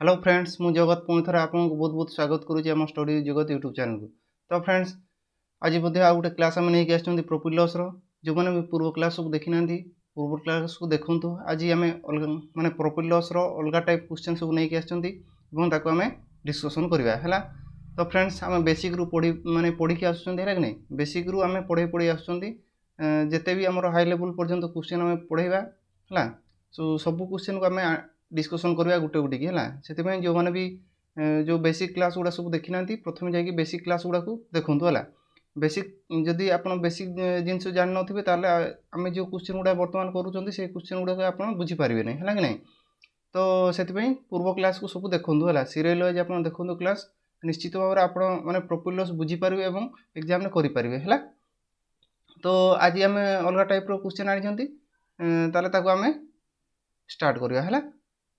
Hello friends मु जगत पुणी थे आपको बहुत बहुत स्वागत करुँच आम स्टडी जगत यूट्यूब चैनल को। तो फ्रेंड्स आज बोधे आउ गोटे क्लास आम नहीं आस प्रोपिलस जो मैंने पूर्व क्लास को देखी ना पूर्व क्लास को देखूँ आज आम माने प्रोपिलस अलग टाइप क्वेश्चन सब नहीं आम डिस्कसन करवा है। तो फ्रेंड्स आम बेसिक रू पढ़ी माने पढ़ी आसुँच है कि नहीं बेसिक रू आम पढ़े पढ़ी आसते भी आम हाई लेवल पर्यंत क्वेश्चन आम पढ़ेगा है। सो सब क्वेश्चन को आम डिस्कसन करवा गोटे गोटे की है से जो मैंने भी जो बेसिक क्लास गुड़ा सब देखी ना प्रथम जाकि बेसिक क्लास गुड़ा को देखूँ है। बेसिक जदि आप बेसिक जिनस जान नथिबे ताले आम जो क्वेश्चन गुड़ा बर्तमान करूँ से क्वेश्चन गुड़ा आप बुझीपारे नहीं है कि नहीं। तो से पूर्व क्लास को सब देखूँ है सीरियल वाइज आप देखूँ क्लास निश्चित भाव में आप मैंने प्रोपिलस बुझीपारे और एग्जाम करेंगे है। तो आज आम अलग टाइप क्वेश्चन आनी आम स्टार्ट करवा है।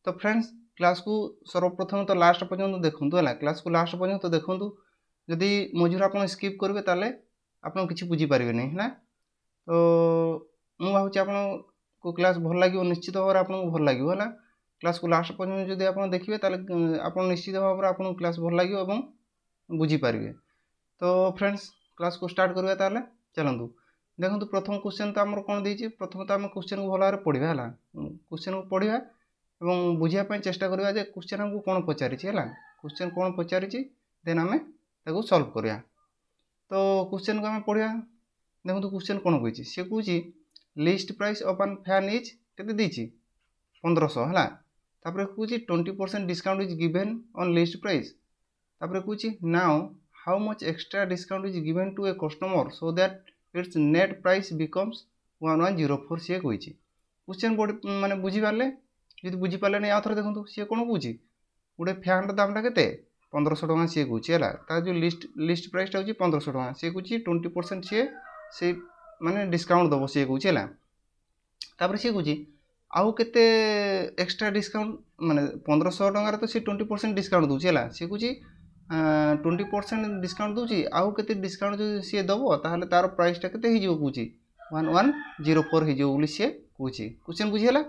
तो फ्रेंड्स क्लास को सर्वप्रथम तो लास्ट पर्यंत देखूँ है क्लास को लास्ट पर्यंत देखूँ जदि मझे आप स्किप करेंगे ताले आप किसी बुझीपारे नहीं है। तो मुझे भावी आपको क्लास भल लगे निश्चित भाव में आपको भल लगे है। क्लास को लास्ट पर्यंत जब आप देखिए आप निश्चित भाव में आपको क्लास भल लगे और बुझीपारे। तो फ्रेंड्स क्लास को स्टार्ट करवा ताले चलतु देखो प्रथम क्वेश्चन तो आम कौन देती प्रथम तो आम क्वेश्चन को भल भाव पढ़ा है क्वेश्चन को पढ़ा और बुझापी चेष्टा करवा जे क्वेश्चन हमको कौन पचारि है क्वेश्चन कौन पचारि देन आम सल्व करवा। तो क्वेश्चन को आम पढ़ा देखो क्वेश्चन कौन कही सी कहे list price of an fan is के 1500 है। तापर कहे 20% discount is given on list price. तापर कहे now how much extra discount is given to a customer so that it's net price becomes 1104 सी कही क्वेश्चन माने बुझीपारे जी बुझीपारे नहीं आउ थे देखो सी कौन कहे गोटे फैन दामटा के 1500 टका सी कहे है जो लिस्ट प्राइसटा हूँ 1500 टका सी कहे 20% सी माने डिस्काउंट दब सी कहे है। तापर सी कहे आउ के एक्सट्रा डिस्काउंट माने 1500 टकर तो सी 20% डिस्काउंट दूसरी है सी कहे 20% डिस्काउंट दूसरी आउ के डिस्काउंट जो सी दब ताहले तार प्राइसटा के कहे 1104 हो सी कहे क्वेश्चन बुझीगला।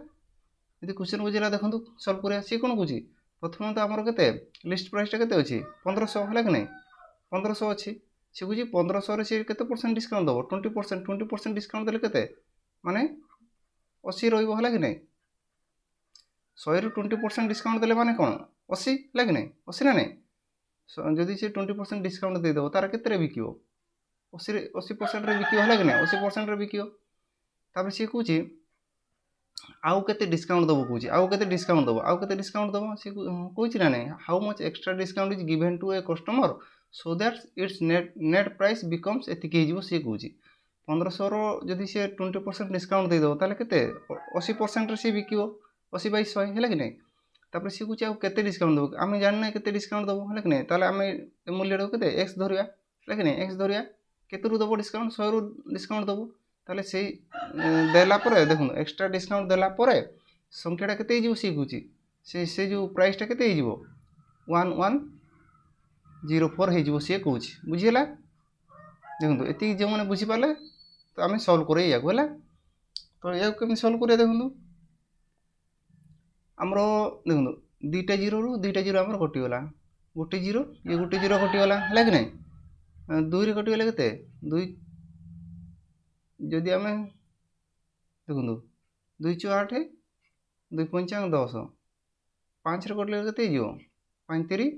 यदि क्वेश्चन बुझेगा देखो सल्व करा सी कौन कहे प्रथम तो आमर के लिस्ट प्राइसटा के अच्छी 1500 है कि नहीं 1500 अच्छी सी कहे 1500 सी के डिस्काउंट दब 20% डिस्काउंट देले के माने 80 रहा कि नहीं 100 रु 20% डिस्काउंट देले माने कौन 80 है कि नहीं 80 ना नहीं जदि सी 20% डिस्काउंट देदेव तार के बिक 80% बिक है कि नहीं 80% बिक। तापर सी कहे आउ के डिस्काउंट दब कहे आउ के डिस्काउंट दब आउ के डिस्काउंट दब सी कही ना नहीं how much extra discount is given to a customer so that it's net price becomes एतिक सी कहे 1500 जदि सी 20% डिस्काउंट देदेव ताले के 80% सी बिक 80/100 है कि नहीं। तापर सी कहे आउ डिस्काउंट दब आम जाना के डिस्काउंट दब है कि नहीं ताले आम मूल्य के एक्स धरिया है कि नहीं एक्स धरिया केतु दब डिस्काउंट 100 रु डिस्काउंट दब ताले से देला देखो एक्सट्रा डिस्काउंट देला संख्याटा के सी कहे से जो प्राइसटा के 1104 हो सी कहे बुझीगला। देखो ये जो मैंने बुझीपारे तो आम सल्व कर है। तो या कमी सल्व करा देखो आमर देखो 2टा 0 रु 2टा 0 आमर कटिगला गोटे 0 ये गोटे 0 कटिगला है कि नहीं 2 रे कटिगले के 2 जदि आम देखो 2 × 8 2 × 5 = 10 5 रे कटिले के 5 × 3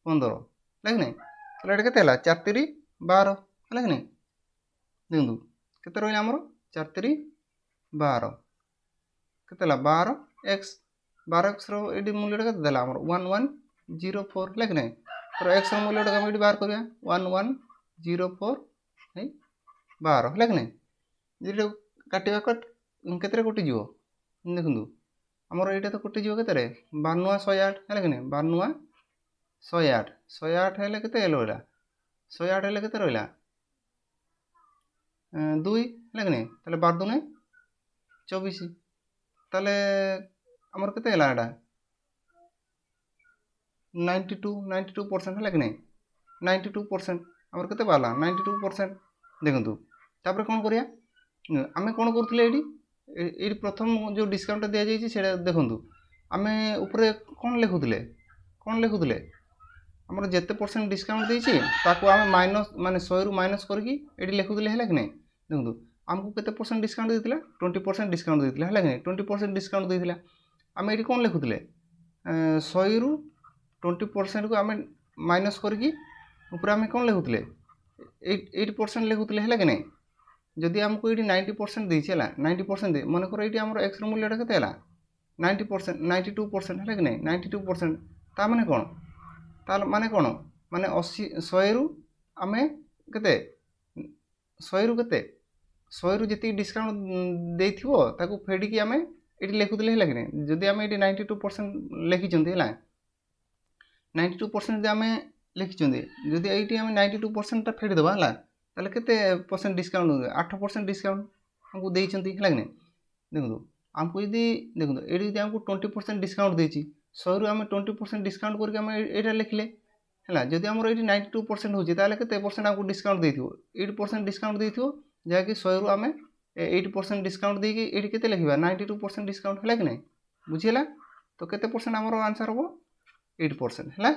= 15 है कि नहीं ताले के 4 × 3 = 12 है कि नहीं। देखो के रहा आमर 4 × 3 = 12 के 12x 12x ये मूल्य के 1104 है कि नहीं। तो x मूल्य ये बाहर करा 1104 12 है कि नहीं ये काटा के कटिज देखो आमर यहाँ तो कटिज के 92 108 है कि नहीं 92 108 108 है के रहा 108 है के रहा 2 है कि नहीं ताले 12 दूने 24 ताले आमर के यहाँ 92% है कि नहीं 92% आमर के बाला 92% देखो। तापर कौन करिया आमे कौन करथले ये प्रथम जो डिस्काउंट दिया जाइए से देखो आमे ऊपर कौन लिखुले कौन लिखुले आमर जिते परसेंट डिस्काउंट देती ताको आम माइनस माने 100 रु माइनस करके ये लिखुले है कि नहीं देखो आमको केते परसेंट डिस्काउंट देता 20% डिस्काउंट देता है कि नहीं 20% डिस्काउंट देता आम ये कौन लिखुले 100 रु 20% को आम माइनस करके ऊपर आम कौन लिखुले 8% लिखुले है कि नहीं जदि आमको ये 90% देती है 90% दे मन कर ये आम एक्स मूल्यटा के 90% 92% है कि नहीं 92% ता माने कौन तार माने कौन माने 80 100 रु आम के 100 रु के 100 रु जी डिस्काउंट देथिबो ताको फेडिकी आम ये लिखुले है कि नहीं जदि आम ये 92% लिखिं है 92% आम लिखिं जदि ये आम 92% फेडिदेवा है ताले केते परसेंट डिस्काउंट 8% डिस्काउंट हमको देइछंती है कि नहीं देखो आमको यदि देखो ये आमको 20% डिस्काउंट देती 100 रु आम 20% डिस्काउंट करके आम ये लिखले है जदि आम ये 92% होती के परसेंट आमको डिस्काउंट देथिबो 8% डिस्काउंट देथिबो जहाँकि 100 रु आम 8% डिस्काउंट देकी ये केते लिखिबा 92% डिस्काउंट है कि नहीं बुझीला तो केते परसेंट आमर आंसर हम 8% है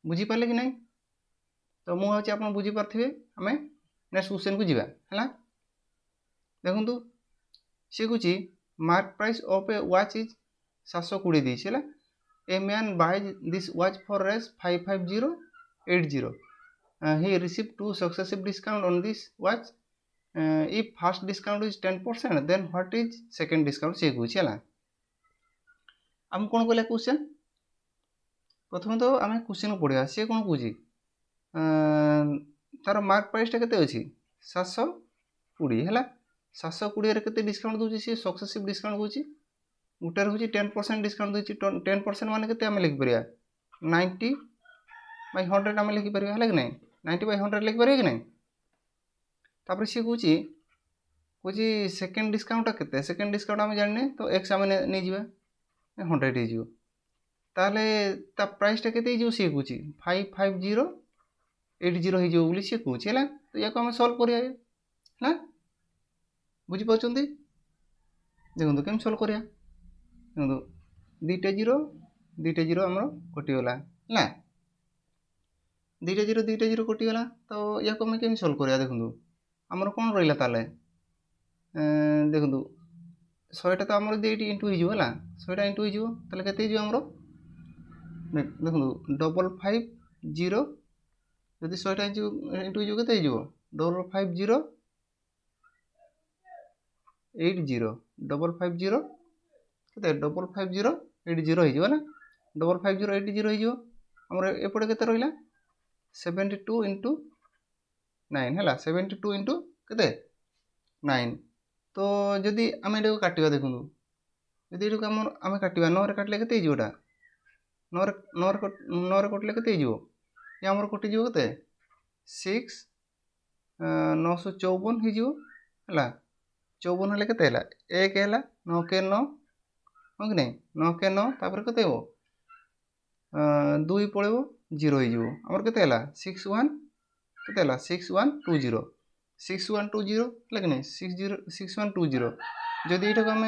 बुझीपारे कि नहीं तो मुझे भावी आप बुझीपारे आम नेक्स्ट क्वेश्चन को जीवा है देखु सी कौच mark price of a watch is 720 देती है a man buys this watch for रेस 55080 he received 2 successive discount on this watch if first discount is 10% then what is second discount सी कौच है आम कौन कहला क्वेश्चन प्रथम तो आम क्वेश्चन पढ़ा सी कौन कौच तार मार्क प्राइसटा के 720 है 720 के डिस्काउंट दूसरी सी सक्सेसिव डिस्काउंट कौच गोटे हूँ 10% डिस्काउंट दूसरी 10% मान के लिखिपर 90/100 आम लिखिपर है कि नहीं 90/100 लिखिपर कि नहीं तापर सी कौच सेकेंड डिस्काउंटा के सेकेंड डिस्काउंट आम जाने तो एक्स आम नहीं जा 100 हो ताले ता प्राइसटा के सी कौच 55080 हो सी कौच है तो या आम सल्व करा बुझीपार देखो केम सल्व करा देखो दुईटा जीरो आम कटिगला है दुईटा जीरो कटिगला तो या आम केम सल्व करा देखो आमर कौन रहा ताले देखो 100टा तो आमर ये इंटू हो 100टा इंटू हो के आमर देखो 550 जदि 100टा इंटू हो के 55080 550 के 55080 है 55080 आमर एपटे के रहा 72 इंटू 9 है 72 इंटू के 9 तो जदि आम ये काटा देखो जदि ये आम काटा 9 काटिले के 9 कटिले के ये आमर कटिज के 6 954 हो 54 हेल्ले के 1 है 9 के 9 हाँ कि नहीं 9 के 9 तापर के 2 पड़ो 0 हो आमर के 61 के 6120 6120 है कि नहीं 6120 जदि ये आम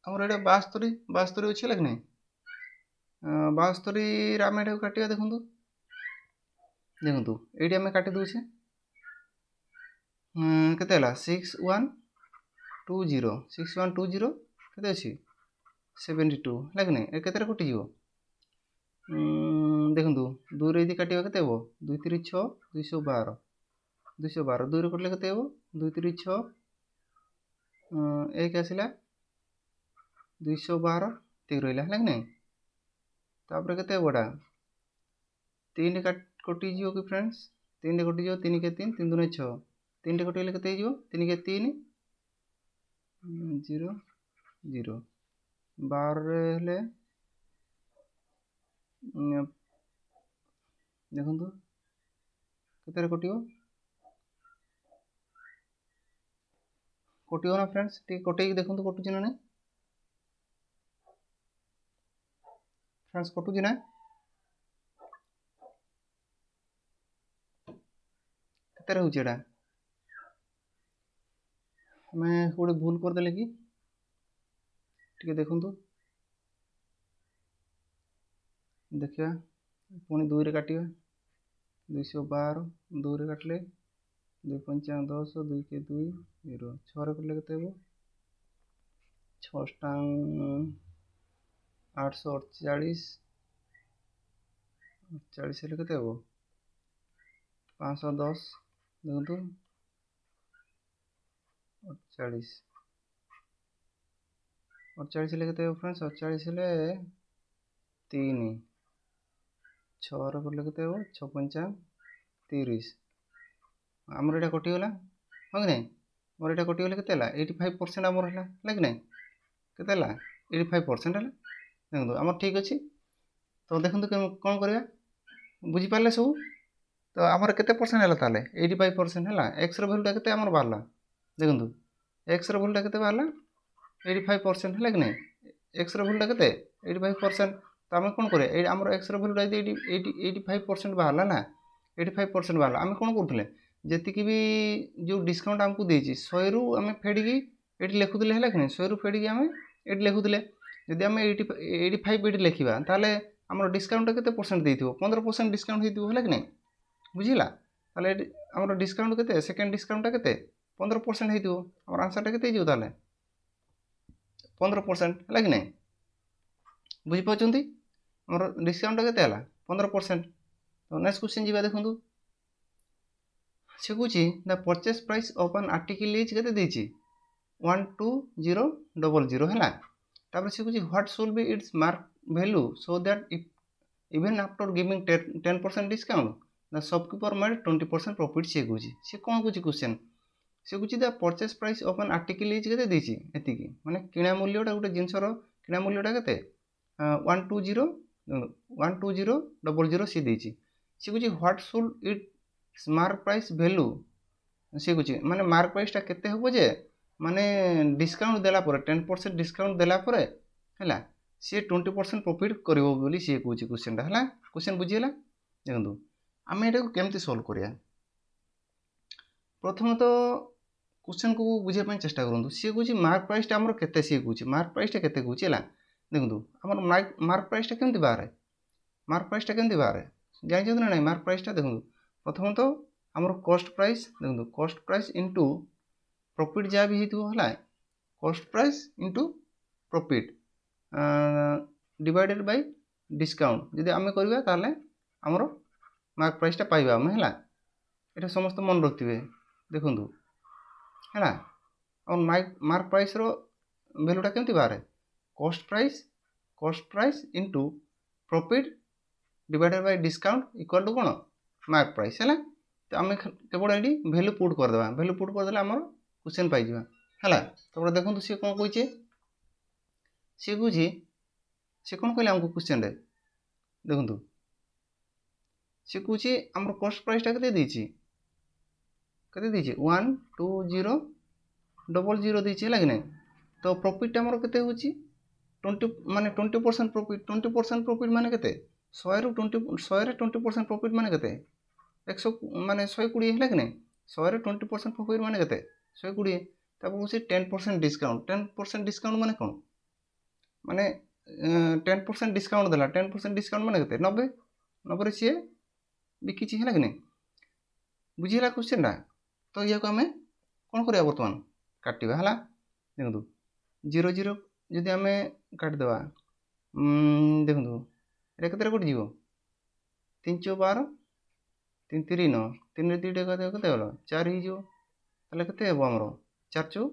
आमर ये 72 अच्छे है कि नहीं 72 आम ये काटा देखो देखो ये आम काटी दूचे के 6120 के अच्छी 72 है कि नहीं के कटिज देखो 2 रे काटा के 2 3 6 212 2 रे कटिले के 2 3 6 1 आसला 212 तीन रहा है कि नहीं तापर के बड़ा 3 कटिज कि फ्रेंड्स 3 कटिज 3 के 3 3 दूने 6 3 कटिले के 3 के 3 0 0 12 देखो के कटिव ना फ्रेंड्स टी कटे देखो कटुच ना नहीं फ्रेंड्स कटुच ना के रोचे मैं गोटे भूल करदे कि देखु देखिए पुणी 2 रे काटिबा 212 2 रे काटले 2 पंचा 10 2 के 2 0 6 रे कले केते हो 6 टांग 848 48 हेले केते हो 510 देखो 48 48 हेले केते हो फ्रेंड्स 48 हेले 3 6 रे कले केते हो 6 पंचा 30 आमर एटा कटिगला हाँ कि नहीं मोर एटा कटिगले केते हला 85% आमर हला कि नहीं केते हला 85% हला देखो आमर ठीक अछि तो देखो कौन करबा बुझी पारले सब तो आमर केते परसेंट हला ताले 85% हला x रो वैल्यू केते आमर बारला देखो x रो वैल्यू केते बारला 85% हला कि नहीं x रो वैल्यू केते 85% तो आम कौन करे आमर x रो वैल्यू 85% बाहरला ना 85% बाहरला आम कौन करथले जेतिकी भी जो डिस्काउंट आमको देछि 100 रु आम फेडिकी एटी लिखुदले हला कि नहीं 100 रु फेडिकी आम एटी लिखुदले जदि आम 85 एटी लिखिबा ताले आमर डिस्काउंट केते परसेंट देथिबो 15% डिस्काउंट हेतिबो हला कि नहीं बुझिला ताले आमर डिस्काउंट केते सेकंड डिस्काउंट केते 15% हेतिबो आमर आंसर टा केते हिजो ताले 15% हला कि नहीं बुझी पाउचंती आमर डिस्काउंट केते हला 15% तो नेक्स्ट क्वेश्चन जीवा देखंतु से कुछ the purchase price of an article is केते देछि 12000 हैला तापर से कुछ what should B it's mark value so that if even after giving 10% discount the shopkeeper made 20% profit से कौन कुछ क्वेश्चन से कुछ the purchase price of an article is केते देछि एतिकी माने किना मूल्यटा गोटे जिंसर किना मूल्यटा केते 12000 से देछि से कुछ what should it mark price value से कुछ माने मार्क प्राइसटा केते होबो जे माने डिस्काउंट देला पर 10% डिस्काउंट देला पर हैला से 20% प्रॉफिट करिवो बोली से कुछ क्वेश्चनटा हैला क्वेश्चन बुझियला देखंतु आमे एटा को केमति सॉल्व करिया प्रथम तो क्वेश्चन को बुझिया पय चेष्टा करंतु से कुछ मार्क प्राइसटा हमर केते से कुछ मार्क प्राइसटा केते कुछ हैला देखंतु हमर मार्क प्राइसटा केमति बारे मार्क प्राइसटा केमति बारे जानि जदि नै मार्क प्राइसटा देखंतु प्रथम तो हमर कॉस्ट प्राइस देखंतु कॉस्ट प्राइस इनटू प्रॉफिट जा भी हेतु हला cost price into profit divided by discount जदि आमे करबा ताले हमर मार्क प्राइसटा पाइबा हम हला एटा समस्त मन रखथिबे देखंतु हला और मार्क प्राइस रो वैल्यूटा केमति बारे cost price into profit divided by discount equal to कोन मार्क प्राइस है तो आम केवल ये भैल्यू पुट करदे भैल्यू पुट करदे आम क्वेश्चन पाई है तो देखो सी कौन कहे सी कौन सी कौन कहले आमको क्वेश्चन देखो सी कहे आम कॉस्ट प्राइसटा केते 12000 देछि है कि नहीं तो प्रॉफिट आमर केते होछि 20 माने 20% प्रॉफिट 20% प्रॉफिट माने केते 100 रे 20% प्रॉफिट माने केते 100 माने 120 है कि नहीं 100 रे 20% प्रॉफिट माने केते 120 तब उसी 10% डिस्काउंट माने कौन माने 10% डिस्काउंट देला 10% डिस्काउंट माने केते 90 रे सी बिकी छि है कि नहीं बुझिला क्वेश्चन रा तो या को हमें कौन करिया वर्तमान काटिबा हला देखो 0 जदि हमें काट देबा देखो एटा केते कट जीवो 312 3 3 9 3 रे 2 टा केते होला 4 ही जो ताले केते हेबो हमरो 4 चौ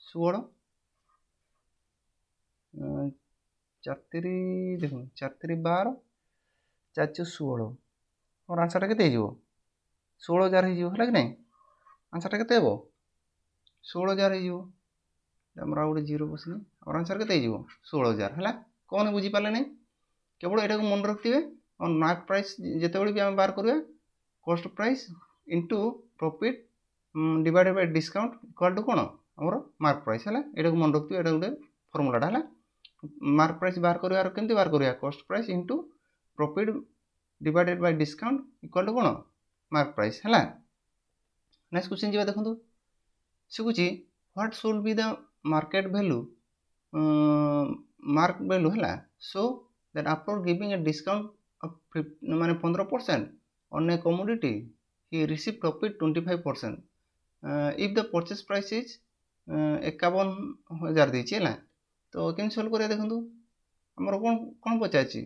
16 4 3 देखो 4 3 12 4 चौ 16 और आंसर केते हिजो 16000 हिजो होला कि नहीं आंसर केते हेबो 16000 हिजो हमरा गोटे 0 बसनी और आंसर केते हिजो 16000 हला कोन बुझी पाले नहीं केवल एटा को मन रखथिबे और मार्क प्राइस जेतेबेले भी हम बार करबे cost price into profit divided by discount equal to कोन हमर मार्क प्राइस हला एटा को मन रखथिबे एटा गोटे फार्मूलाटा हला मार्क प्राइस बार करबा केमति बार करबा cost price into profit divided by discount equal to कोन मार्क प्राइस हला नेक्स्ट क्वेश्चन जीवा देखंतु से कुछ what should be the market value mark value हला so that after giving a discount माने 15% on a commodity he receive profit 25%. If the purchase price is 51,000 ଦେଇଛି ହେଲା ତ କେମିତି ସଲ୍ଭ କରିବା ଦେଖନ୍ତୁ ଆମର କ'ଣ ପଚାରିଛି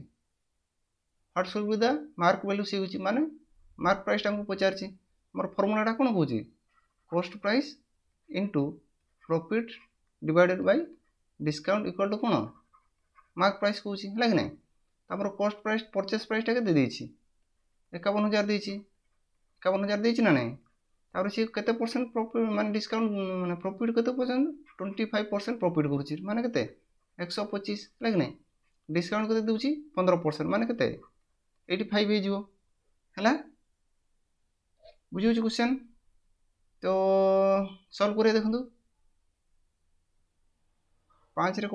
what should be the mark value ସି ହେଉଛି ମାନେ ମାର୍କ ପ୍ରାଇସ୍ଟା ଆମକୁ ପଚାରିଛି ଆମର ଫର୍ମୁଲାଟା କ'ଣ କହୁଛି କଷ୍ଟ price into profit divided by discount equal to କ'ଣ ମାର୍କ ପ୍ରାଇସ୍ କହୁଛି ହେଲା କି ନାହିଁ ତାପରେ କଷ୍ଟ ପ୍ରାଇସ୍ ପରଚେସ୍ ପ୍ରାଇସ୍ଟା କେତେ ଦେଇଛି 51,000 ଦେଇଛି 51,000 ଦେଇଛି ନା ନାହିଁ ତାପରେ ସିଏ କେତେ ପରସେଣ୍ଟ ପ୍ରଫିଟ୍ ମାନେ ଡିସକାଉଣ୍ଟ ମାନେ ପ୍ରଫିଟ୍ କେତେ ପରସେଣ୍ଟ 25% ପ୍ରଫିଟ୍ କରୁଛି ମାନେ କେତେ 125 ହେଲା କି ନାହିଁ ଡିସକାଉଣ୍ଟ କେତେ ଦେଉଛି 15% ମାନେ କେତେ 85 ହେଇଯିବ ହେଲା ବୁଝିହେଉଛି କ୍ୱେଶ୍ଚନ୍ ତ ସଲ୍ଭ କରିବା ଦେଖନ୍ତୁ 5ରେ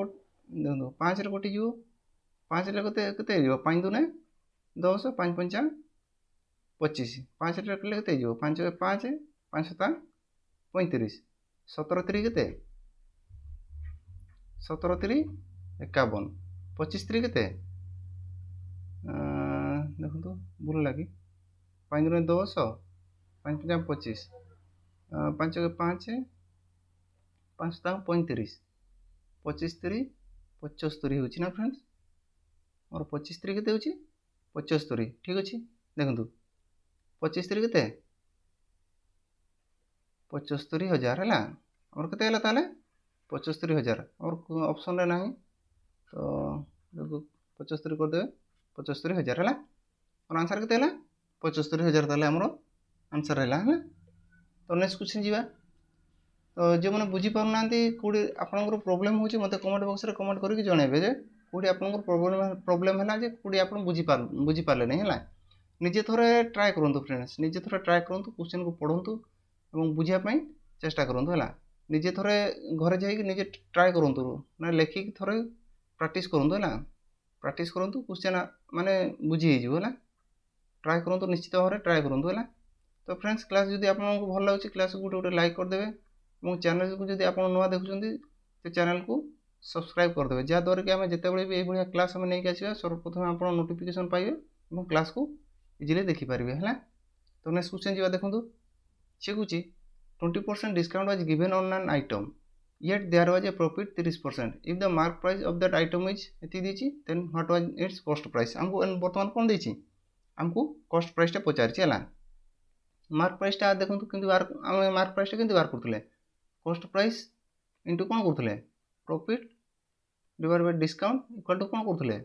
ଦେଖନ୍ତୁ 5ରେ କଟିଯିବ 5ରେ କେତେ ହେଇଯିବ 5 ଦୁନେ 10 5 5 25 5ରେ କଟିଲେ କେତେ ହେଇଯିବ 5 5 5 7 35 17 3 କେତେ 17 3 51 25 3 କେତେ ଦେଖନ୍ତୁ ଭୁଲ ଲାଗି 5 ଦୁନେ 10 5 5 25 5 5 5 7 35 25 3 75 ହେଉଛି ନା ଫ୍ରେଣ୍ଡସ୍ ମୋର 25 3 କେତେ ହେଉଛି 75 ଠିକ୍ ଅଛି ଦେଖନ୍ତୁ 25 3 କେତେ 75,000 ହେଲା ଆମର କେତେ ହେଲା ତାହେଲେ 75,000 ଆମର ଅପସନ୍ରେ ନାହିଁ ତ 75 କରିଦେବେ 75,000 ହେଲା ମୋର ଆନ୍ସର୍ କେତେ ହେଲା 75,000 ତାହେଲେ ଆମର ଆନ୍ସର୍ ହେଲା ହେଲା ତ ନେକ୍ସଟ କ୍ୱେଶ୍ଚନ୍ ଯିବା ତ ଯେଉଁମାନେ ବୁଝିପାରୁନାହାନ୍ତି କେଉଁଠି ଆପଣଙ୍କର ପ୍ରୋବ୍ଲେମ୍ ହେଉଛି ମୋତେ କମେଣ୍ଟ ବକ୍ସରେ କମେଣ୍ଟ କରିକି ଜଣାଇବେ ଯେ କେଉଁଠି ଆପଣଙ୍କର ପ୍ରୋବ୍ଲେମ୍ ହେଲା ଯେ କେଉଁଠି ଆପଣ ବୁଝିପାରିଲେ ନାହିଁ ହେଲା ନିଜେ ଥରେ ଟ୍ରାଏ କରନ୍ତୁ ଫ୍ରେଣ୍ଡସ୍ ନିଜେ ଥରେ ଟ୍ରାଏ କରନ୍ତୁ କ୍ୱେଶ୍ଚନ୍କୁ ପଢ଼ନ୍ତୁ ଏବଂ ବୁଝିବା ପାଇଁ ଚେଷ୍ଟା କରନ୍ତୁ ହେଲା ନିଜେ ଥରେ ଘରେ ଯାଇକି ନିଜେ ଟ୍ରାଏ କରନ୍ତୁ ମାନେ ଲେଖିକି ଥରେ ପ୍ରାକ୍ଟିସ୍ କରନ୍ତୁ ହେଲା ପ୍ରାକ୍ଟିସ୍ କରନ୍ତୁ କ୍ୱେଶ୍ଚନ୍ ମାନେ ବୁଝି ହେଇଯିବ ହେଲା ଟ୍ରାଏ କରନ୍ତୁ ନିଶ୍ଚିତ ଭାବରେ ଟ୍ରାଏ କରନ୍ତୁ ହେଲା ତ ଫ୍ରେଣ୍ଡସ୍ କ୍ଲାସ୍ ଯଦି ଆପଣଙ୍କୁ ଭଲ ଲାଗୁଛି କ୍ଲାସ୍କୁ ଗୋଟେ ଲାଇକ୍ କରିଦେବେ ଏବଂ ଚ୍ୟାନେଲକୁ ଯଦି ଆପଣ ନୂଆ ଦେଖୁଛନ୍ତି ସେ ଚ୍ୟାନେଲକୁ ସବସ୍କ୍ରାଇବ୍ କରିଦେବେ ଯାହାଦ୍ୱାରା କି ଆମେ ଯେତେବେଳେ ବି ଏଇଭଳିଆ କ୍ଲାସ୍ ଆମେ ନେଇକି ଆସିବା ସର୍ବପ୍ରଥମେ ଆପଣ ନୋଟିଫିକେସନ୍ ପାଇବେ ଏବଂ କ୍ଲାସ୍କୁ ଇଜିଲି ଦେଖିପାରିବେ ହେଲା ତ ନେକ୍ସଟ କ୍ୱେଶ୍ଚନ୍ ଯିବା ଦେଖନ୍ତୁ ସେ କହୁଛି 20% discount was given on an item yet there was a profit 30% if the mark price of that item is ଏତିକି ଦେଇଛି then what was its cost price ଆମକୁ ବର୍ତ୍ତମାନ କ'ଣ ଦେଇଛି ଆମକୁ cost price ଟା ପଚାରିଛି ହେଲା ମାର୍କ ପ୍ରାଇସ୍ଟା ଦେଖନ୍ତୁ କେମିତି ଆମେ ମାର୍କ ପ୍ରାଇସ୍ଟା କେମିତି ବାହାର କରୁଥିଲେ cost price ଇଣ୍ଟୁ କ'ଣ କରୁଥିଲେ profit divide Bai discount equal to କ'ଣ କରୁଥିଲେ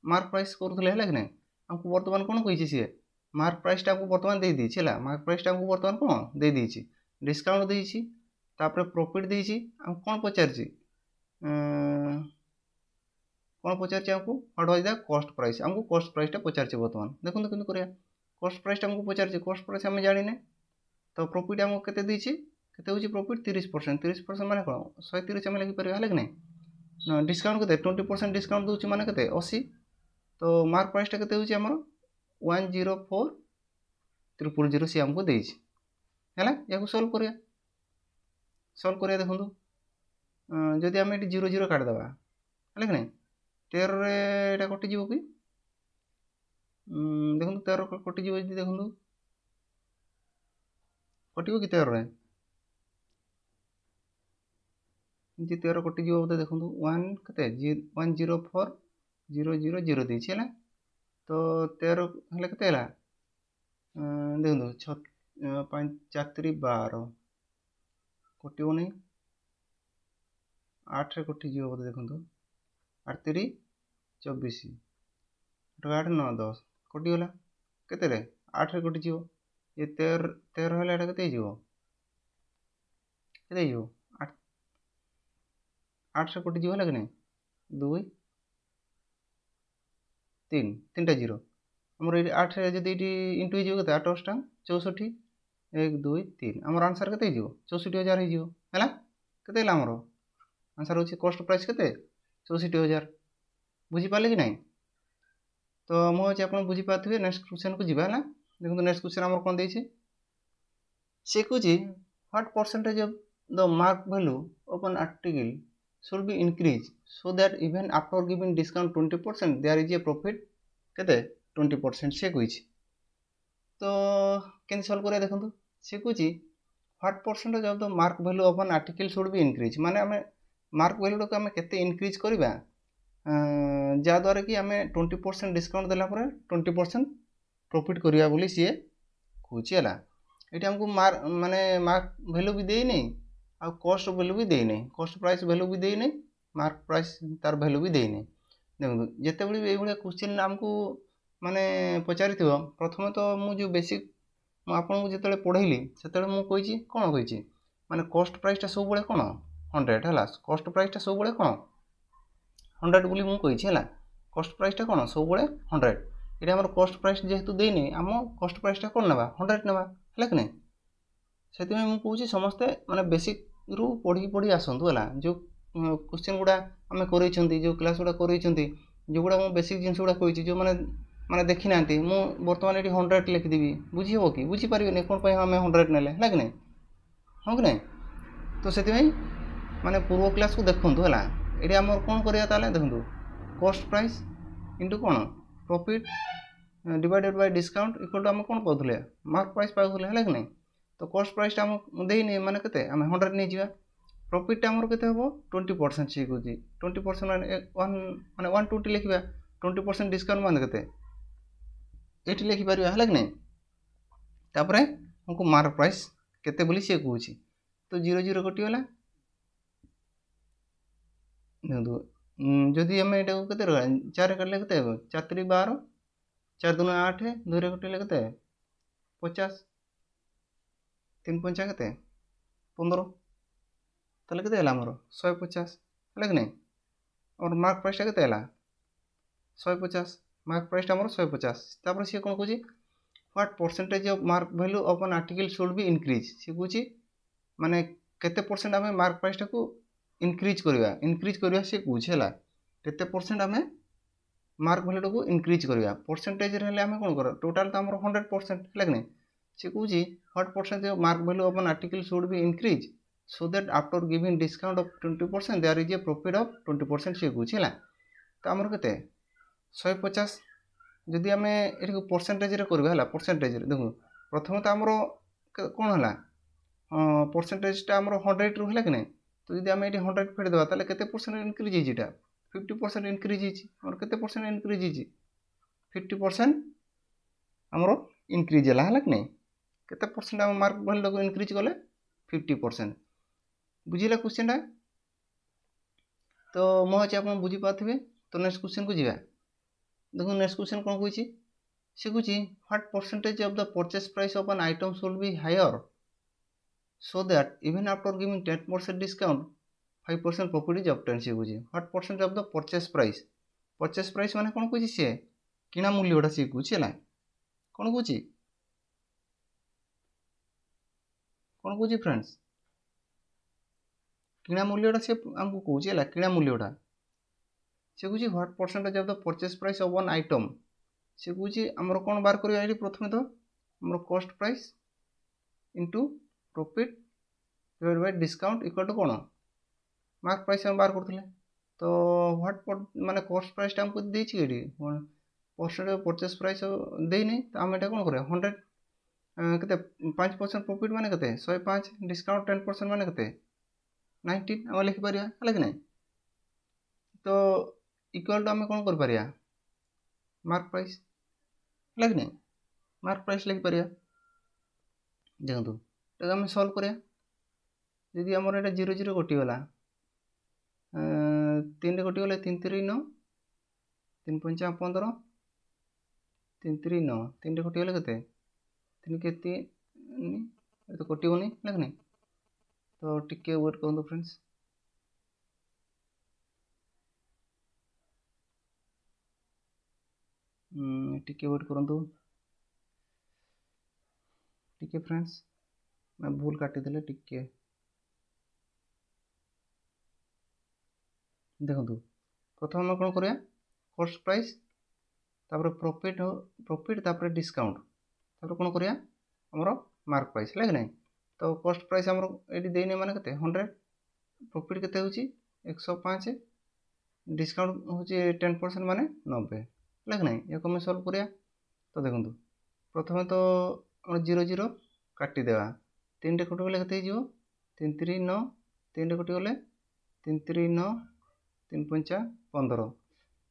ମାର୍କ ପ୍ରାଇସ୍ କରୁଥିଲେ ହେଲା କି ନାହିଁ ଆମକୁ ବର୍ତ୍ତମାନ କ'ଣ କହିଛି ସିଏ ମାର୍କ ପ୍ରାଇସ୍ଟା ଆମକୁ ବର୍ତ୍ତମାନ ଦେଇଦେଇଛି ହେଲା ମାର୍କ ପ୍ରାଇସ୍ଟା ଆମକୁ ବର୍ତ୍ତମାନ କ'ଣ ଦେଇଦେଇଛି ଡିସକାଉଣ୍ଟ ଦେଇଛି ତାପରେ ପ୍ରଫିଟ୍ ଦେଇଛି ଆମକୁ କ'ଣ ପଚାରିଛି ଆମକୁ ହ୍ୱାଟ୍ ୱାଜ୍ ଦ କଷ୍ଟ ପ୍ରାଇସ୍ ଆମକୁ କଷ୍ଟ ପ୍ରାଇସ୍ଟା ପଚାରିଛି ବର୍ତ୍ତମାନ ଦେଖନ୍ତୁ କେମିତି କରିବା କଷ୍ଟ ପ୍ରାଇସ୍ଟା ଆମକୁ ପଚାରିଛି କଷ୍ଟ ପ୍ରାଇସ୍ ଆମେ ଜାଣିନେ ତ ପ୍ରଫିଟ୍ ଆମକୁ କେତେ ଦେଇଛି କେତେ ହେଉଛି ପ୍ରଫିଟ୍ 30% ମାନେ କ'ଣ 130 ଆମେ ଲେଖିପାରିବା ହେଲା କି ନାହିଁ ଡିସକାଉଣ୍ଟ କେତେ 20% ଡିସକାଉଣ୍ଟ ଦେଉଛି ମାନେ କେତେ 80 ତ ମାର୍କ ପ୍ରାଇସ୍ଟା କେତେ ହେଉଛି ଆମର 104,000 ସିଏ ଆମକୁ ଦେଇଛି ହେଲା ୟାକୁ ସଲ୍ଭ କରିବା ଦେଖନ୍ତୁ ଯଦି ଆମେ ଏଠି 0 0 କାଟିଦେବା ହେଲା କି ନାହିଁ 13ରେ ଏଇଟା କଟିଯିବ କି ଦେଖନ୍ତୁ 13 କଟିଯିବ ଯଦି ଦେଖନ୍ତୁ କଟିବ କି 13ରେ ଯେ 13 କଟିଯିବ ବୋଧେ ଦେଖନ୍ତୁ 104,000 ଦେଇଛି ହେଲା ତ 13 ହେଲେ କେତେ ହେଲା ଦେଖନ୍ତୁ 4 12 କଟିବ ନାହିଁ 8ରେ କଟିଯିବ ବୋଧେ ଦେଖନ୍ତୁ 8 3 24 8 9 10 କଟିଗଲା କେତେରେ 8ରେ କଟିଯିବ ଏ 13 ହେଲେ ଏଇଟା କେତେ ହେଇଯିବ 8ରେ କଟିଯିବ ହେଲା କି ନାହିଁ 2 3 3ଟା 0 ଆମର ଏଇଠି 8ରେ ଯଦି ଏଇଠି ଇଣ୍ଟୁ ହେଇଯିବ କେତେ 8 × 64 1 2 3 ଆମର ଆନ୍ସର୍ କେତେ ହେଇଯିବ 64,000 ହେଇଯିବ ହେଲା କେତେ ହେଲା ଆମର ଆନ୍ସର୍ ହେଉଛି କଷ୍ଟ ପ୍ରାଇସ୍ କେତେ 64,000 ବୁଝିପାରିଲେ କି ନାହିଁ ତ ମୁଁ ହେଉଛି ଆପଣ ବୁଝିପାରୁଥିବେ ନେକ୍ସଟ କ୍ୱେଶ୍ଚନ୍କୁ ଯିବା ହେଲା ଦେଖନ୍ତୁ ନେକ୍ସଟ କ୍ୱେଶ୍ଚନ୍ ଆମର କ'ଣ ଦେଇଛି ସେ କହୁଛି what percentage of the mark value of ଆନ୍ article should be increased so that even after giving discount 20% there is a profit କେତେ 20% से कही। तो केन सॉल्व करिया देखंतु से कही what percentage of the mark value of an article should be increase माने आमे मार्क वैल्यू को आमे केते इंक्रीज करबा जा द्वारा कि आमे 20% डिस्काउंट देला पर 20% प्रॉफिट करिया बोली सी कहूची हला। एटी हमको मार्क वैल्यू भी देई नहीं आ कॉस्ट वैल्यू भी देई नहीं, कॉस्ट प्राइस वैल्यू भी देई नहीं, मार्क प्राइस तार वैल्यू भी देई नहीं। देखो जेते बड़ी ए भलिया क्वेश्चन हमको माने पचारिथिबो प्रथम तो मु जो बेसिक मु आपन को जेतले पढैली सेतले मु कहिची कोन कहिची माने कॉस्ट प्राइस ता सब बळे कोन 100 हला, कॉस्ट प्राइस ता सब बळे कोन 100 बोली मु कहिची हला। कॉस्ट प्राइस ता कोन सब बळे 100 एटा हमर कॉस्ट प्राइस जेहेतु देई नै हम कॉस्ट प्राइस ता कोन नबा 100 नबा हला कि नै। सेति में मु कहूची समस्त माने बेसिक रु पढी पढी आसंतु हला। जो क्वेश्चन गुडा हमें करैछंती जो क्लास गुडा करैछंती जो गुडा मु बेसिक जिंस गुडा कहिची जो माने देखि नांती मु वर्तमान एटी 100 लिखि देबी बुझी हो कि बुझी पारिबे कोन पय हमें 100 नेले हला कि नै हां कि नै। तो सेति में माने पूर्व क्लास को देखंतु हला। एटी हमर कोन करिया ताले देखंतु कॉस्ट प्राइस इनटू कोन profit divided by discount equal to हम कोन पाउथले मार्क प्राइस पाउथले हला कि नै। तो कॉस्ट प्राइस ता हम देई नै माने केते हम 100 नै जिवा प्रॉफिट ता हमर केते हबो 20% से कहूची 20% माने 1 माने 120 लिखिबा 20% डिस्काउंट माने केते 80 लिखि पारिबा हला कि नै। तापरे हमको मार्क प्राइस केते बोली से कहूची तो 00 कटि होला देखो जदि हम एटा को केते रहा 4 काटले केते हेबो 4 3 12 4 2 8 2 रे कटिले केते 50 3 5 केते 15 तले केते हला हमर 150 हला कि नै। और मार्क प्राइस केते हला 150 मार्क प्राइस हमर 150 तापर से कोन कहूची what percentage of mark value of an article should be increase से कहूची माने केते परसेंट हमें मार्क प्राइस टा को इंक्रीज करबा से कहूची हला केते परसेंट हमें मार्क वैल्यू टा को इंक्रीज करबा परसेंटेज रे हले हमें कोन कर टोटल त हमर 100% हला कि नै। से कहूची what percentage of mark value of an article should be increase so that after giving discount of 20% there is a profit of 20% से कहूची हला। तो हमर केते 150 जदि हमें एटी को परसेंटेज रे करबा हला परसेंटेज रे देखो प्रथम तो हमरो कोन हला परसेंटेज टा हमरो 100 रु हला कि नै। तो जदि हम एटी 100 फेड देबा ताले केते परसेंट इंक्रीज हिची एटा 50% इंक्रीज हिची और केते परसेंट इंक्रीज हिची 50% हमरो इंक्रीज हला कि नै। केते परसेंट हम मार्क वैल्यू को इंक्रीज करले 50% बुझिला क्वेश्चन टा। तो मो अछि आपन बुझी पाथिबे। तो नेक्स्ट क्वेश्चन को जिबा देखो नेक्स्ट क्वेश्चन कोन कहूची से कहूची what percentage of the purchase price of an item should be higher so that even after giving 10% discount 5% profit is obtained से कहूची what percent of the purchase price माने कोन कहूची से किना मूल्यटा से कहूची हला कोन कहूची फ्रेंड्स किना मूल्यटा से हमको कहूची हला किना मूल्यटा से कहूची what percentage of the purchase price of one item से कहूची हमर कोन बार करिया एटी प्रथमे तो हमर cost price into profit divided by discount equal to कोन मार्क प्राइस हम बार करथले। तो व्हाट माने कॉस्ट प्राइस टा हमको देछि eighty percentage of purchase price देइ नै तो हम एटा कोन करे 100 केते 5% प्रॉफिट माने केते 105 डिस्काउंट 10% माने केते 19 हम लिखि पारिया हला कि नै। तो इक्वल टू हम कोन कर पारिया मार्क प्राइस हला कि नै मार्क प्राइस लिखि पारिया देखंतु तो हम सॉल्व करिया यदि हमर एटा 00 कटि गला 3 रे कटि गले 3 3 9 3 5 15 3 3 9 3 रे कटि गले केते 3 के 3 तो कटिबोनी हला कि नै। तो टिके वेट करंतु फ्रेंड्स टिके वेट करंतु टिके फ्रेंड्स मैं भूल काटी देले टिके देखंतु प्रथम हम कोन करिया कॉस्ट प्राइस तापर प्रॉफिट तापर डिस्काउंट तापर कोन करिया हमरो मार्क प्राइस हला कि नै। तो कॉस्ट प्राइस हमरो एटी देइ नै माने केते 100 प्रॉफिट केते होची 105 डिस्काउंट होची 10% माने 90 हला कि नै। या को हम सॉल्व करिया तो देखो प्रथम तो 0 0 काटिदेवा 3 टे कटिगले के 3 3 9 3 टे कटिगले 3 3 9 3 5 15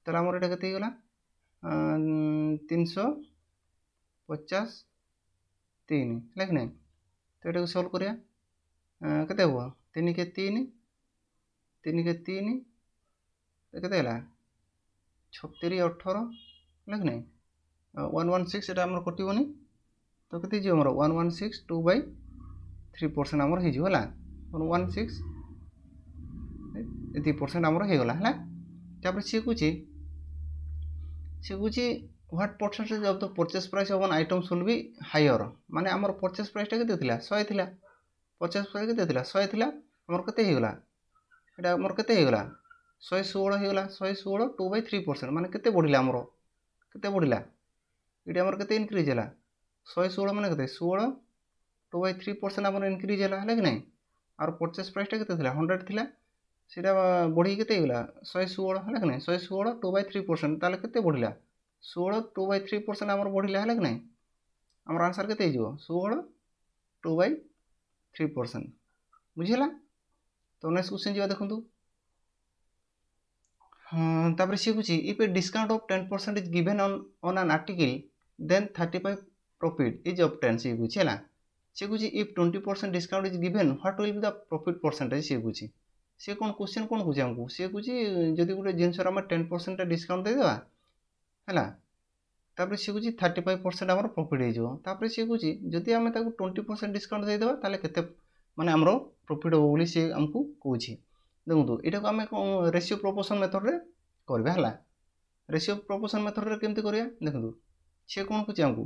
तार आमर ये के 353 है कि नहीं। तो ये सल्व करिया केते हबो 3 के 3 3 के 3 केते हला 36 18 है कि नहीं 116 এটা আমার কটিবনি তো কেতে যে আমার 116 2/3% আমার হই হলা 116 3% আমার হই গলা হলা। তারপরে সে কুচি what percentage of the purchase price of an item should be higher माने हमर परचेस प्राइस टा केते थिला 100 थिला परचेस प्राइस केते थिला 100 थिला हमर केते हे गला एटा हमर केते हे गला 116 हे गला 116 2/3% माने केते बढ़िला हमर केते बढ़िला एटा हमर केते इंक्रीज हला 116 माने केते 16 2/3% हमर इंक्रीज हला कि नहीं और परचेस प्राइस टा केते थिला 100 थिला सेटा बढ़ी केते हे गला 116 है कि नहीं 116 2/3% ताले केते बढ़िला 16 2/3% हमर बढ़िला है कि नहीं हमर आंसर केते हे जो 16 2/3% बुझिला। तो नेक्स्ट क्वेश्चन जीवा देखंतु तापर से कुछ if a discount of 10% is given on an article then 35 profit is obtain से कुछ हैला से कुछ if 20% discount is given what will be the profit percentage से कुछ से कौन क्वेश्चन कौन कुछ हमको से कुछ जदि गोटे जिनस आम 10% डिस्काउंट देदेवा है तापर से कुछ 35% आम प्रॉफिट होपर से कुछ जदि आम 20% डिस्काउंट देदेवा ताले केते माने हमरो प्रॉफिट हो बोली से हमको कहूँ देखो यहाँ को आम रेशियो प्रोपोर्शन मेथड रे करबा है रेशियो प्रोपोर्शन मेथड रे केमती करिया देखो से कौन कुछ हमको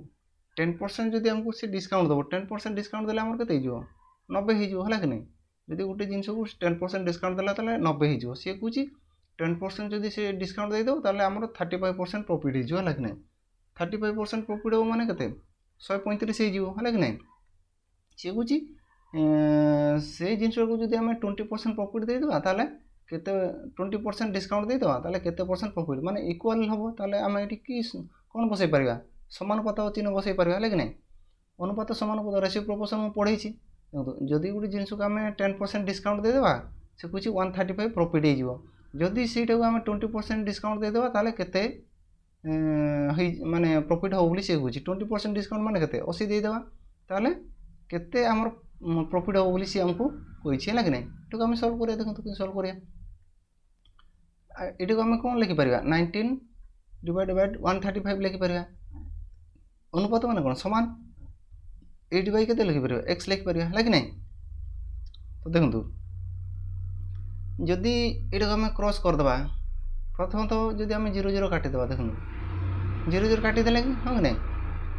10% जदि हमको से डिस्काउंट दबो 10% डिस्काउंट देले हमर केते हो 90 हो है कि नहीं जदि गोटे जिनस को 10% डिस्काउंट देला ताले 90 हो सी कुछ 10% जदि से डिस्काउंट दे दो ताले हमर 35% प्रॉफिट हो है कि नहीं 35% प्रॉफिट हो माने केते 135 हो है कि नहीं सी कुछ से जिनस को जदि आम 20% प्रॉफिट दे देबा ताले केते 20% डिस्काउंट दे देबा ताले केते परसेंट प्रॉफिट माने इक्वल हबो ताले आम एटी की कोन बसै परिबा समानुपात चिन्ह बसै परिबा है कि नहीं अनुपात समानुपात रेशियो प्रोपोर्शन पढ़े जदि गोटे जिनस को आम 10% डिस्काउंट देदेवा से कुछ 135 प्रॉफिट हो जदि सीटा को आम 20% डिस्काउंट देदेवा ताले केते माने प्रॉफिट हो बोली से कुछ 20% डिस्काउंट माने केते 80 देदेवा ताले केते हमर प्रॉफिट हो बोली से हमको कहिछि है कि नहीं तो हम सॉल्व करिया देखो तो सॉल्व करिया एटी को हम कोन लिखि परिबा 19 डिवाइडेड बाय 135 लिखि परिबा अनुपात माने कोन समान 8 बाई के लिखि परिबा x लिखि परिबा है कि नहीं तो देखो जदि एटा को हम क्रॉस कर दबा प्रथम तो जदि हम 0 0 काटि दबा देखो 0 0 काटि देले कि हां कि नहीं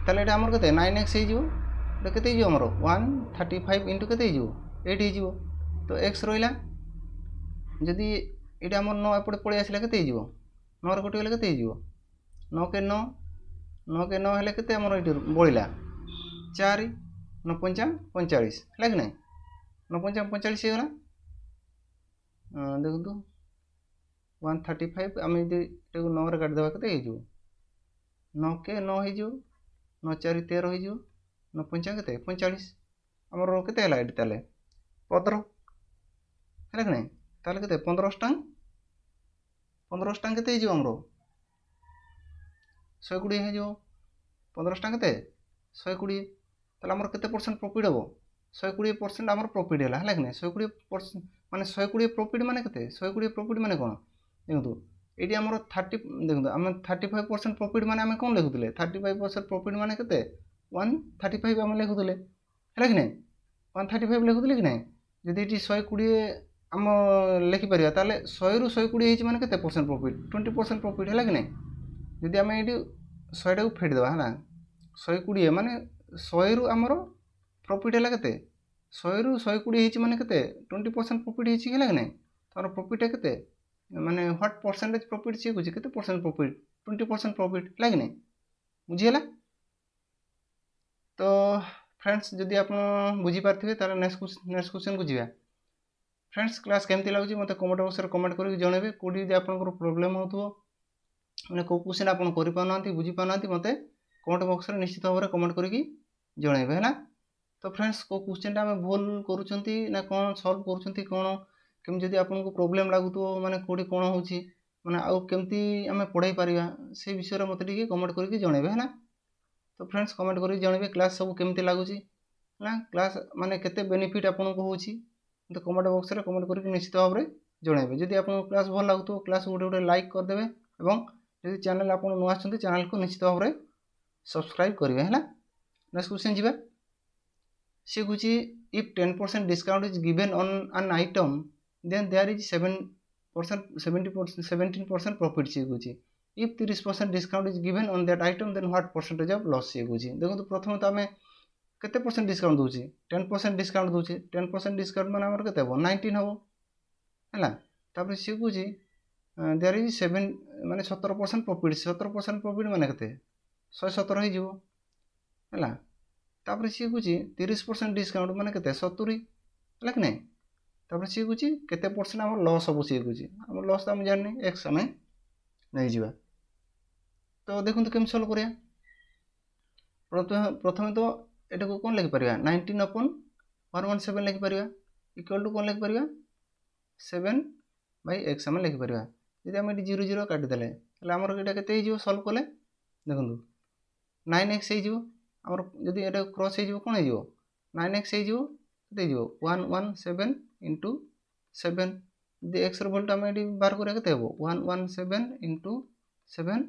ताले एटा हमर केते 9x हे जिवो एटा केते हे जिवो हमर 135 इनटू केते हे जिवो 8 हे जिवो तो x रहिला जदि एटा हमर 9 एपटे पळे आसिला केते हे जिवो 9 रे कटि गेले केते हे जिवो 9 के 9 हेले केते हमर एटी बळिला 4 9 5 45 है कि नहीं 9 5 45 गला देखो 135 आम यदि 9 रे काट देबा केते हो 9 के 9 हो 9 4 13 हो 9 5 केते 45 हमर केते हला एटी ताले 15 है कि नहीं ताले केते 15 स्टांग केते हो हमरो 120 हो 15 स्टांग केते 120 ताले हमर केते परसेंट प्रॉफिट हो 120% हमर प्रॉफिट है कि नहीं 120% माने 120 प्रॉफिट माने केते 120 प्रॉफिट माने कोन देखो एटी हमर 30 देखो हम 35% प्रॉफिट माने हम कोन लिखुतले 35% प्रॉफिट माने केते 135 हम लिखुतले है कि नहीं 135 लिखुतले कि नहीं जदि एटी 120 हम लिखि परिया ताले 100 रु 120 हेछि माने केते परसेंट प्रॉफिट 20% प्रॉफिट है कि नहीं जदि हम एटी 100 टा को फेड देबा है 120 माने 100 रु हमर प्रॉफिट है केते 100 रु 120 हेछि माने केते 20% प्रॉफिट हेछि कि नहीं तार प्रॉफिट है केते माने व्हाट परसेंटेज प्रॉफिट से कुछ केते परसेंट प्रॉफिट 20% प्रॉफिट है कि नहीं बुझिला। तो फ्रेंड्स जदि आप बुझी पारथिबे तार नेक्स्ट क्वेश्चन को जिवा फ्रेंड्स क्लास केमती लागुची मते कमेंट बॉक्स रे कमेंट करके जणेबे कोडी जे आपनकर प्रॉब्लम होतो माने को क्वेश्चन आपन करि पानांती बुझी पानांती मते कमेंट बॉक्स रे निश्चित भाव कमेंट करके जणैबे है। तो फ्रेंड्स को क्वेश्चन आम भूल करूँगी ना कौन सल्व करूँ कौन केमी जदि आपको प्रोब्लेम लगुव मैंने कौटी कौन हो मैंने आउ केमती आम पढ़ाई पारिबा से विषय में मत कमेंट करके जणैबे है। तो फ्रेंड्स कमेंट करके जणैबे क्लास सब केमती लगुच ना क्लास माने केते बेनिफिट आपको होची तो कमेंट बॉक्स रे कमेंट करके निश्चित भाव में जणैबे। जदि आपको क्लास भल लगुव क्लास गोटे गोटे लाइक करदेवे एवं जदि चैनल आप नुआ आछंती चैनल को निश्चित भाव में सब्सक्राइब करेंगे है। नेक्स्ट क्वेश्चन जी सी कुछ if 10% discount is given on an item then there is 17% profit सी कुछ if 30% discount is given on that item then what percentage of loss सी कुछ। देखो प्रथम तो आम केते परसेंट डिस्काउंट दूचे 10% डिस्काउंट दूचे 10% डिस्काउंट माने हमर केते हो 19 हो हैला। तापर सी कुछ देयर इज 7 माने 17% प्रॉफिट 17% प्रॉफिट माने केते 117 हो जिवो हैला। तापर सी कुछ 30% डिस्काउंट माने केते 70 है कि नहीं। तापर सी कुछ केते परसेंट आम लॉस हम सी कुछ आम लॉस तो आम जानी एक्स आम नहीं जावा। तो देखो केम सल्व करिया प्रथम तो एटा को कौन लिखिपर 19/117 लिखिपर इक्वल टू कौन लिखिपर 7/x आम लिखिपर। यदि आम 0 0 काटिदेले आमर ये के सल्व कले देखो 9x आमर जदि ये क्रॉस हो कौन हो 9x हो 117 इंटू 7 यदि एक्स रोल्ट आम ये बाहर करा के 117 इंटू 7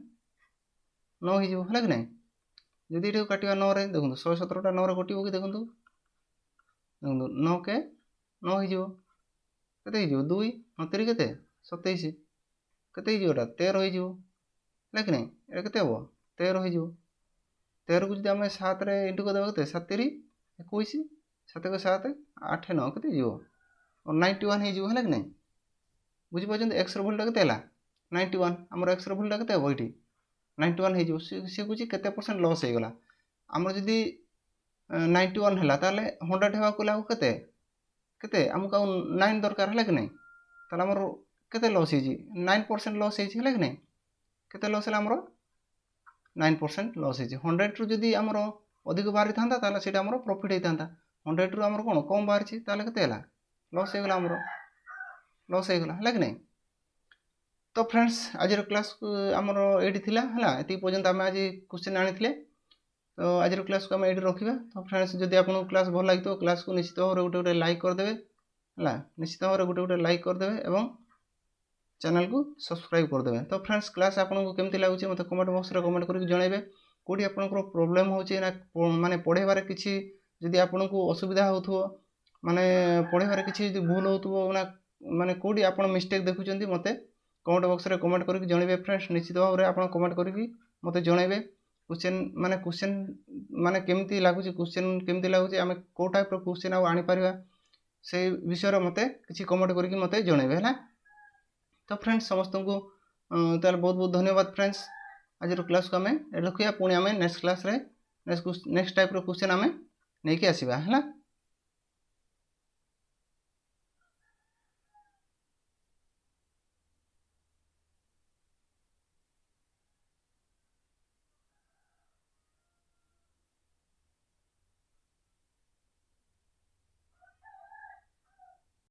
9 हो है कि नहीं। जदि ये काटा 9 रे देखो 117टा 9 रे कटो कि देखो 9 के 9 हो 2 9 3 के 27 के 13 हो है कि नहीं। ये के 13 हो 13 को जब आम 7 रे इंटू करदे के 7 3 21 7 को 7 8 9 के और 91 हो है कि नहीं। बुझीपार एक्स रोल्टा के 91 आमर एक्स रोल्टा के ये 91 हो सी कुछ केते परसेंट लॉस हो गला आमर जदि 91 है ताले 100 होगा को केते केते आमको 9 दरकार है कि नहीं। ताले आमर केते लॉस हो 9% लॉस है कि नहीं। केते लॉस है आमर 9% लॉस है 100 रु जदि आमर अधिक बाहरी था ताले सेटा आमर प्रॉफिट होता 100 रु आमर कौन कम बाहरी ताले केते हला लॉस हो गला आमर लॉस हो गला है कि नहीं। तो फ्रेंड्स आज क्लास आमर ये थिला है ये पर्यंत आम आज क्वेश्चन आनी तो आज क्लास को आम ये रखा। तो फ्रेंड्स जदि आपको क्लास भल लगे क्लास को निश्चित भाव गोटे गोटे लाइक करदे है निश्चित भाव गोटे गोटे लाइक करदे एवं चैनल को सब्सक्राइब करदे। तो फ्रेंड्स क्लास आपको केमती लगुच मत कमेंट बॉक्स रे कमेंट करके जनइबे कौटी आपंकर प्रोब्लेम होची ना माने पढ़ेबार किसी जदि आपको असुविधा हो माने पढ़ेबार किसी भूल हो ना माने कौटी आप मिस्टेक देखुं मत कमेंट बॉक्स रे कमेंट करके जनइबे। फ्रेंड्स निश्चित भाव में आप कमेंट करके मत जनइबे क्वेश्चन माने केमती लगुच क्वेश्चन केमती लगुच आम कौ टाइप क्वेश्चन आनी पारिबा से विषय मत किसी कमेंट करके मत जनइबे है। तो फ्रेंड्स समस्त को ताल बहुत बहुत धन्यवाद। फ्रेंड्स आज क्लास को आम रखा पुणी आम नेक्स्ट क्लास रे नेक्स्ट टाइप क्वेश्चन आम नहीं आसवा है।